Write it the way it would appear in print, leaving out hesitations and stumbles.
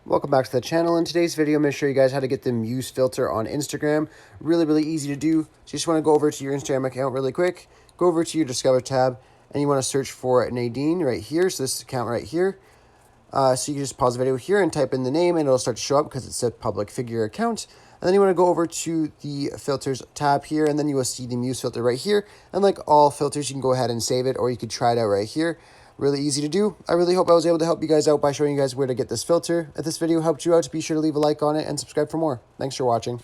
Welcome back to the channel. In today's video, I'm going to show you guys how to get the Muse Filter on Instagram. Really easy to do. So you just want to go over to your Instagram account really quick, go over to your Discover tab, and you want to search for Nadine right here. So this account right here. So you can just pause the video here and type in the name, and it'll start to show up because it's a public figure account. And then you want to go over to the filters tab here, and then you will see the Muse filter right here. And like all filters, you can go ahead and save it, or you could try it out right here. Really easy to do. I really hope I was able to help you guys out by showing you guys where to get this filter. If this video helped you out, be sure to leave a like on it and subscribe for more. Thanks for watching.